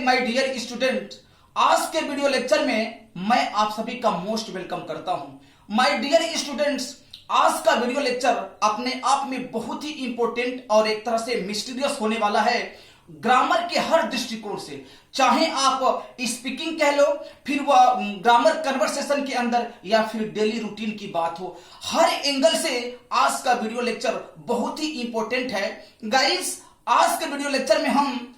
My dear student, आज के video lecture में मैं आप सभी का मोस्ट वेलकम करता हूं। माय डियर स्टूडेंट्स, आज का वीडियो लेक्चर अपने आप में बहुत ही इंपॉर्टेंट और एक तरह से मिस्टीरियस होने वाला है। ग्रामर के हर दृष्टिकोण से, चाहे आप स्पीकिंग कह लो, फिर वह ग्रामर कन्वर्सेशन के अंदर, या फिर डेली रूटीन की बात हो, हर एंगल से आज का वीडियो लेक्चर बहुत ही इंपॉर्टेंट है। गाइस, आज के वीडियो लेक्चर में हम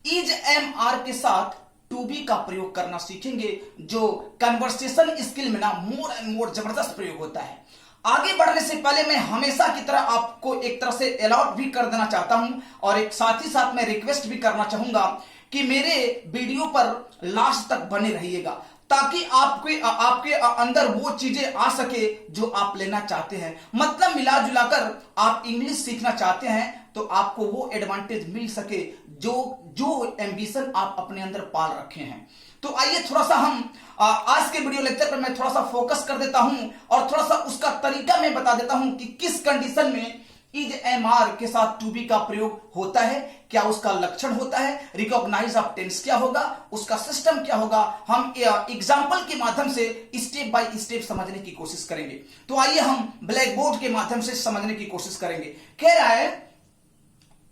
इज एम आर के साथ टू बी का प्रयोग करना सीखेंगे, जो कन्वर्सेशन स्किल में ना मोर एंड मोर जबरदस्त प्रयोग होता है। आगे बढ़ने से पहले मैं हमेशा की तरह आपको एक तरह से अलॉट भी कर देना चाहता हूं, और एक साथ ही साथ मैं रिक्वेस्ट भी करना चाहूंगा कि मेरे वीडियो पर लास्ट तक बने रहिएगा, ताकि आपके अंदर वो चीजें आ सके जो आप लेना चाहते हैं। मतलब मिला जुलाकर आप इंग्लिश सीखना चाहते हैं तो आपको वो एडवांटेज मिल सके जो एम्बिशन आप अपने अंदर पाल रखे हैं। तो आइए थोड़ा सा हम आज के वीडियो लेक्चर पर मैं थोड़ा सा फोकस कर देता हूं, और थोड़ा सा उसका तरीका मैं बता देता हूं कि किस कंडीशन में इज एम आर के साथ टू बी का प्रयोग होता है, क्या उसका लक्षण होता है, रिकॉग्नाइज ऑफ टेंस क्या होगा, उसका सिस्टम क्या होगा। हम एग्जाम्पल के माध्यम से स्टेप बाय स्टेप समझने की कोशिश करेंगे। तो आइए हम ब्लैक बोर्ड के माध्यम से समझने की कोशिश करेंगे। कह रहा है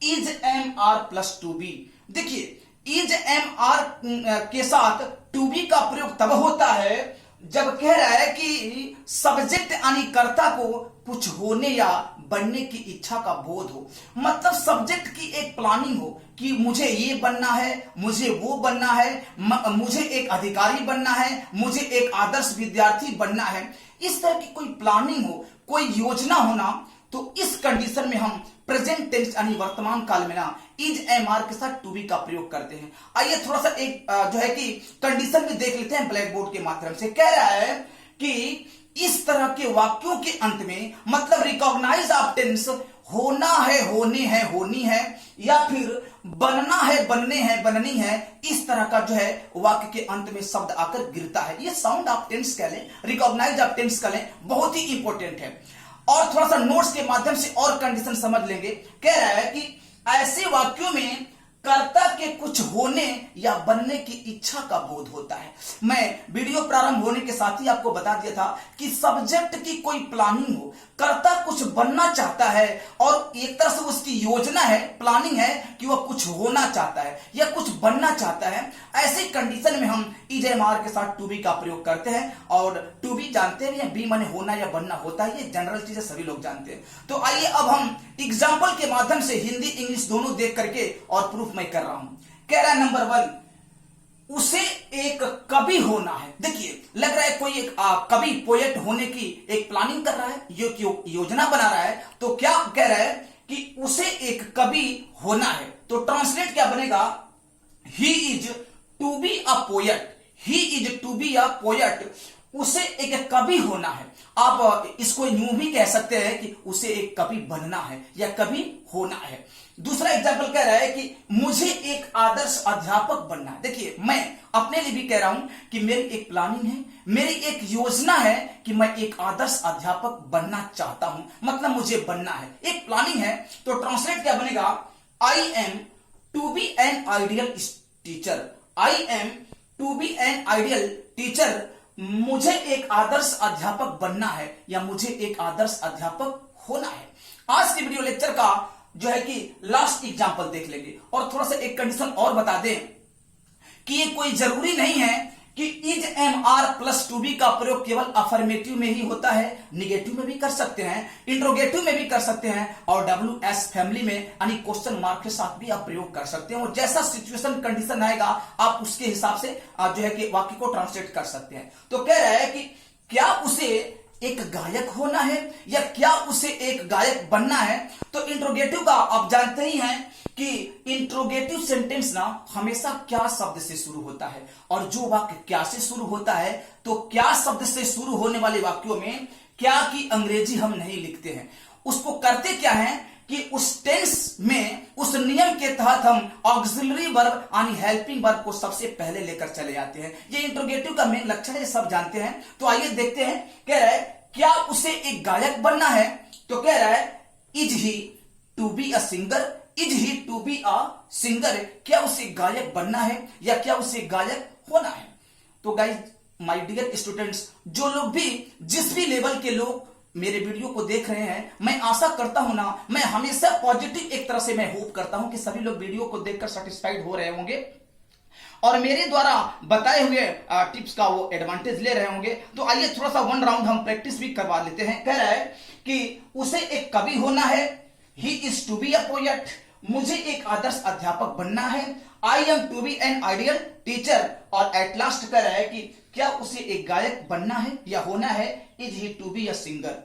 is am are plus to be. देखिए, इज एम आर के साथ टू बी का प्रयोग तब होता है जब कह रहा है कि सब्जेक्ट यानी कर्ता को कुछ होने या बनने की इच्छा का बोध हो। मतलब सब्जेक्ट की एक प्लानिंग हो कि मुझे ये बनना है, मुझे वो बनना है, मुझे एक अधिकारी बनना है, मुझे एक आदर्श विद्यार्थी बनना है। इस तरह की कोई प्लानिंग हो, कोई योजना होना, तो इस कंडीशन में हम प्रेजेंट टेंस यानी वर्तमान काल में ना इज एम आर के साथ टू बी का प्रयोग करते हैं। आइए थोड़ा सा एक जो है कि कंडीशन भी देख लेते हैं ब्लैक बोर्ड के माध्यम से। कह रहा है कि इस तरह के वाक्यों के अंत में, मतलब रिकॉग्नाइज ऑफ टेंस, होना है, होने हैं, होनी है, या फिर बनना है, बनने हैं, बननी है, इस तरह का जो है वाक्य के अंत में शब्द आकर गिरता है। ये साउंड ऑफ टेंस कह लें, रिकॉग्नाइज ऑफ टेंस कह लें, बहुत ही इंपॉर्टेंट है। और थोड़ा सा नोट्स के माध्यम से और कंडीशन समझ लेंगे। कह रहा है कि ऐसे वाक्यों में कर्ता के कुछ होने या बनने की इच्छा का बोध होता है। मैं वीडियो प्रारंभ होने के साथ ही आपको बता दिया था कि सब्जेक्ट की कोई प्लानिंग हो, कर्ता कुछ बनना चाहता है, और एक तरह से उसकी योजना है, प्लानिंग है कि वह कुछ होना चाहता है या कुछ बनना चाहता है। ऐसी कंडीशन में हम इज एम आर के साथ टू बी का प्रयोग करते हैं। और टू बी जानते हैं, बी माने होना या बनना होता है, ये जनरल चीजें सभी लोग जानते हैं। तो आइए अब हम एग्जाम्पल के माध्यम से हिंदी इंग्लिश दोनों देख करके और प्रूफ मैं कर रहा हूं। कह रहा है नंबर 1, उसे एक कवि होना है। देखिए, लग रहा है कोई एक कवि, पोएट होने की एक प्लानिंग कर रहा है, योजना बना रहा है। तो क्या कह रहा है कि उसे एक कवि होना है। तो ट्रांसलेट क्या बनेगा, he is to be a poet, he is to be a poet, उसे एक कवि होना है। आप इसको यूं भी कह सकते हैं कि उसे एक कवि बनना है या कवि होना है। दूसरा एग्जाम्पल कह रहा है कि मुझे एक आदर्श अध्यापक बनना है। देखिए, मैं अपने लिए भी कह रहा हूं कि मेरी एक प्लानिंग है, मेरी एक योजना है कि मैं एक आदर्श अध्यापक बनना चाहता हूं, मतलब मुझे बनना है, एक प्लानिंग है। तो ट्रांसलेट क्या बनेगा, I am to be an ideal teacher, I am to be an ideal teacher, मुझे एक आदर्श अध्यापक बनना है या मुझे एक आदर्श अध्यापक होना है। आज के वीडियो लेक्चर का जो है कि लास्ट एग्जांपल देख लेंगे, और थोड़ा सा एक कंडीशन और बता दें कि ये कोई जरूरी नहीं है कि is am are plus to be का प्रयोग केवल अफर्मेटिव में ही होता है, निगेटिव में भी कर सकते हैं, इंट्रोगेटिव में भी कर सकते हैं, और डब्ल्यू एस फैमिली में यानी क्वेश्चन मार्क के साथ भी आप प्रयोग कर सकते हैं। और जैसा सिचुएशन कंडीशन आएगा आप उसके हिसाब से आप जो है कि वाक्य को ट्रांसलेट कर सकते हैं। तो कह रहा है कि क्या उसे एक गायक होना है या क्या उसे एक गायक बनना है। तो इंट्रोगेटिव का आप जानते ही हैं कि इंट्रोगेटिव सेंटेंस ना हमेशा क्या शब्द से शुरू होता है, और जो वाक्य क्या से शुरू होता है, तो क्या शब्द से शुरू होने वाले वाक्यों में क्या की अंग्रेजी हम नहीं लिखते हैं। उसको करते क्या है कि उस टेंस में, उस नियम के तहत हम ऑक्सिलरी वर्ब यानी हेल्पिंग वर्ब को सबसे पहले लेकर चले जाते हैं। ये इंट्रोगेटिव का मेन लक्षण है, सब जानते हैं। तो आइए देखते हैं। कह रहा है क्या उसे एक गायक बनना है। तो कह रहा है is he to be a singer, is he to be a singer, क्या उसे गायक बनना है या क्या उसे गायक होना है। तो गाइज माय डियर स्टूडेंट्स, जो लोग भी जिस भी लेवल के लोग मेरे वीडियो को देख रहे हैं, मैं आशा करता हूं ना, मैं हमेशा पॉजिटिव एक तरह से मैं होप करता हूं कि सभी लोग वीडियो को देखकर सेटिस्फाइड हो रहे होंगे और मेरे द्वारा बताए हुए टिप्स का वो एडवांटेज ले रहे होंगे। तो आइए थोड़ा सा वन राउंड हम प्रैक्टिस भी करवा लेते हैं। कह रहा है कि उसे एक कवि होना है, he is to be a poet, मुझे एक आदर्श अध्यापक बनना है, I am to be an ideal teacher, और एट लास्ट कह रहा है कि क्या उसे एक गायक बनना है या होना है, is he to be a singer.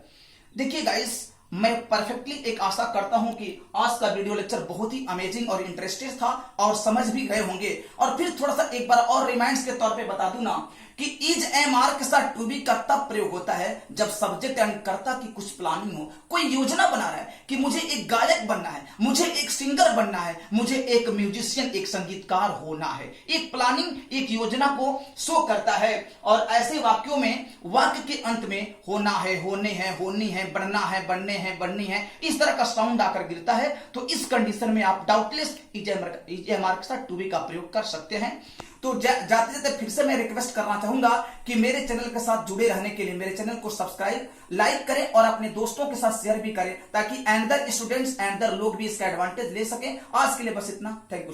देखिए गाइस, मैं परफेक्टली एक आशा करता हूं कि आज का वीडियो लेक्चर बहुत ही अमेजिंग और इंटरेस्टिंग था और समझ भी गए होंगे। और फिर थोड़ा सा एक बार और रिमाइंड्स के तौर पे बता दूं ना कि इज एम आर के साथ टू बी का तब प्रयोग होता है जब सब्जेक्ट यानी कर्ता की कुछ प्लानिंग हो, कोई योजना बना रहा है कि मुझे एक गायक बनना है, मुझे एक सिंगर बनना है, मुझे एक म्यूजिशियन, एक संगीतकार होना है। एक प्लानिंग एक योजना को शो करता है और ऐसे वाक्यों में वाक्य के अंत में होना है, होने हैं, होनी है, बनना है, बनने हैं, बननी है, इस तरह का साउंड आकर गिरता है। तो इस कंडीशन में आप डाउटलेस इज एम आर के साथ टू बी का प्रयोग कर सकते हैं। तो जाते जाते फिर से मैं रिक्वेस्ट करना चाहूंगा कि मेरे चैनल के साथ जुड़े रहने के लिए मेरे चैनल को सब्सक्राइब, लाइक करें और अपने दोस्तों के साथ शेयर भी करें ताकि अनदर स्टूडेंट्स, अनदर लोग भी इसका एडवांटेज ले सकें। आज के लिए बस इतना। Thank you.